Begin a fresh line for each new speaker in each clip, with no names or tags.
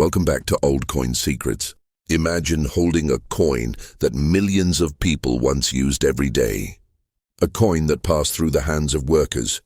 Welcome back to OldCoin Secrets. Imagine holding a coin that millions of people once used every day. A coin that passed through the hands of workers,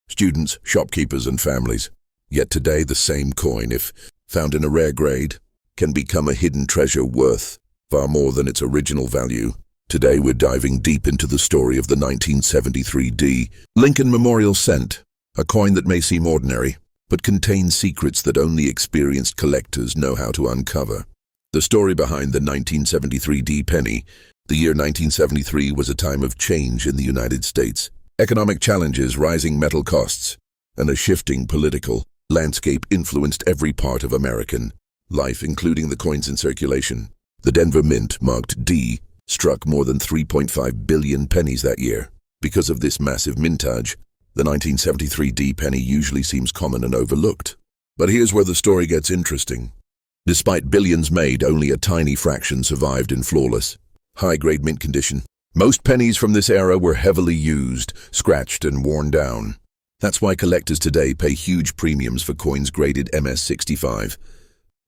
students, shopkeepers, and families. Yet today, the same coin, if found in a rare grade, can become a hidden treasure worth far more than its original value. Today, we're diving deep into the story of the 1973 D. Lincoln Memorial Cent, a coin that may seem ordinary, but contains secrets that only experienced collectors know how to uncover. The story behind the 1973 D penny. The year 1973 was a time of change in the United States. Economic challenges, rising metal costs, and a shifting political landscape influenced every part of American life, including the coins in circulation. The Denver Mint, marked D, struck more than 3.5 billion pennies that year. Because of this massive mintage, the 1973 D penny usually seems common and overlooked. But here's where the story gets interesting. Despite billions made, only a tiny fraction survived in flawless, high-grade mint condition. Most pennies from this era were heavily used, scratched, and worn down. That's why collectors today pay huge premiums for coins graded MS65,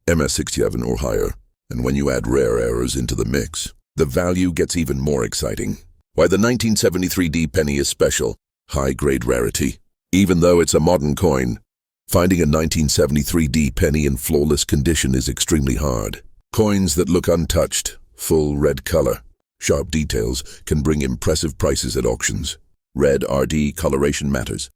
MS67 or higher. And when you add rare errors into the mix, the value gets even more exciting. Why the 1973 D penny is special. High-grade rarity. Even though it's a modern coin, finding a 1973 D penny in flawless condition is extremely hard. Coins that look untouched, full red color, sharp details can bring impressive prices at auctions. Red RD coloration matters.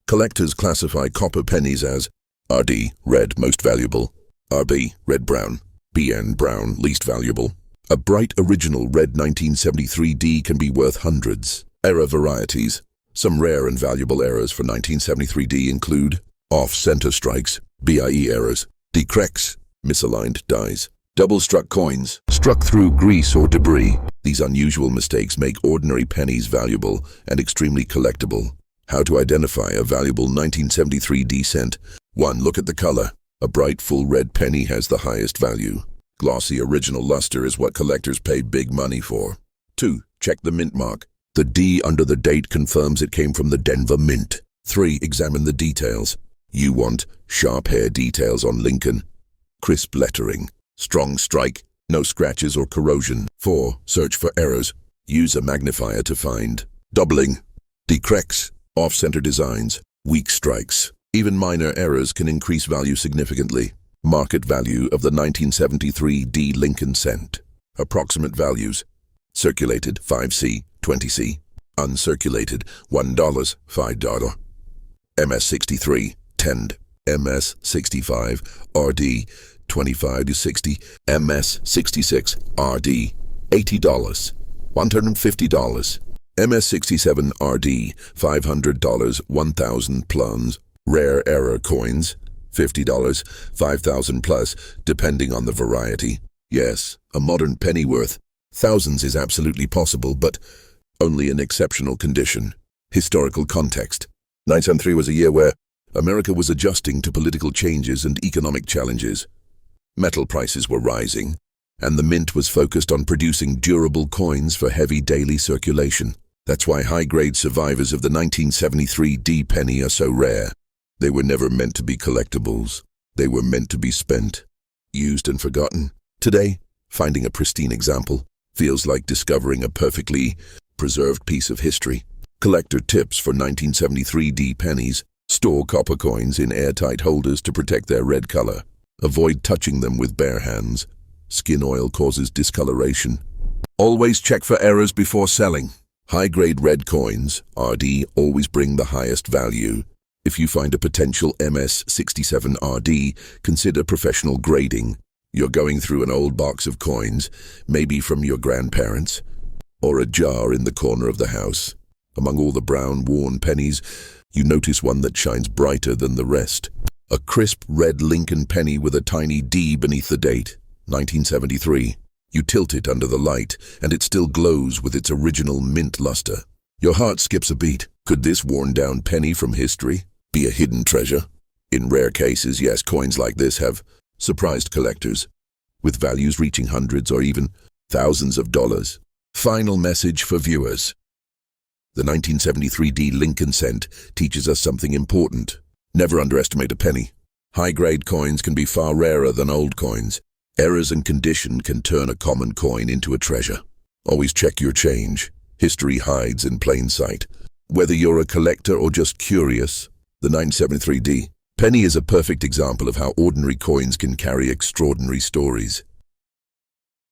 Collectors classify copper pennies as RD, red, most valuable, RB, red-brown, BN, brown, least valuable. A bright original red 1973 D can be worth hundreds. Error varieties. Some rare and valuable errors for 1973 D include off-center strikes, BIE errors, decrecks, misaligned dies, double-struck coins, struck through grease or debris. These unusual mistakes make ordinary pennies valuable and extremely collectible. How to identify a valuable 1973 D cent? 1. Look at the color. A bright, full red penny has the highest value. Glossy original luster is what collectors pay big money for. 2. Check the mint mark. The D under the date confirms it came from the Denver Mint. 3. Examine the details. You want sharp hair details on Lincoln, crisp lettering, strong strike, no scratches or corrosion. 4. Search for errors. Use a magnifier to find doubling, decrecks, off-center designs, weak strikes. Even minor errors can increase value significantly. Market value of the 1973 D Lincoln cent. Approximate values. Circulated, 5C, 20C. Uncirculated, $1, $5. MS63, 10. MS65, RD, 25 to 60. MS66, RD, $80, $150. MS67 RD, $500, 1,000 plums. Rare error coins, $50, 5,000 plus, depending on the variety. Yes, a modern penny worth thousands is absolutely possible, but only in exceptional condition. Historical context. 1973 was a year where America was adjusting to political changes and economic challenges. Metal prices were rising, and the mint was focused on producing durable coins for heavy daily circulation. That's why high-grade survivors of the 1973 D penny are so rare. They were never meant to be collectibles. They were meant to be spent, used and forgotten. Today, finding a pristine example feels like discovering a perfectly preserved piece of history. Collector tips for 1973 D pennies. Store copper coins in airtight holders to protect their red color. Avoid touching them with bare hands. Skin oil causes discoloration. Always check for errors before selling. High-grade red coins, RD, always bring the highest value. If you find a potential MS67 RD, consider professional grading. You're going through an old box of coins, maybe from your grandparents, or a jar in the corner of the house. Among all the brown, worn pennies, you notice one that shines brighter than the rest. A crisp red Lincoln penny with a tiny D beneath the date, 1973. You tilt it under the light, and it still glows with its original mint luster. Your heart skips a beat. Could this worn-down penny from history be a hidden treasure? In rare cases, yes, coins like this have surprised collectors, with values reaching hundreds or even thousands of dollars. Final message for viewers. The 1973 D Lincoln cent teaches us something important. Never underestimate a penny. High-grade coins can be far rarer than old coins. Errors and condition can turn a common coin into a treasure. Always check your change. History hides in plain sight. Whether you're a collector or just curious, the 973D penny is a perfect example of how ordinary coins can carry extraordinary stories.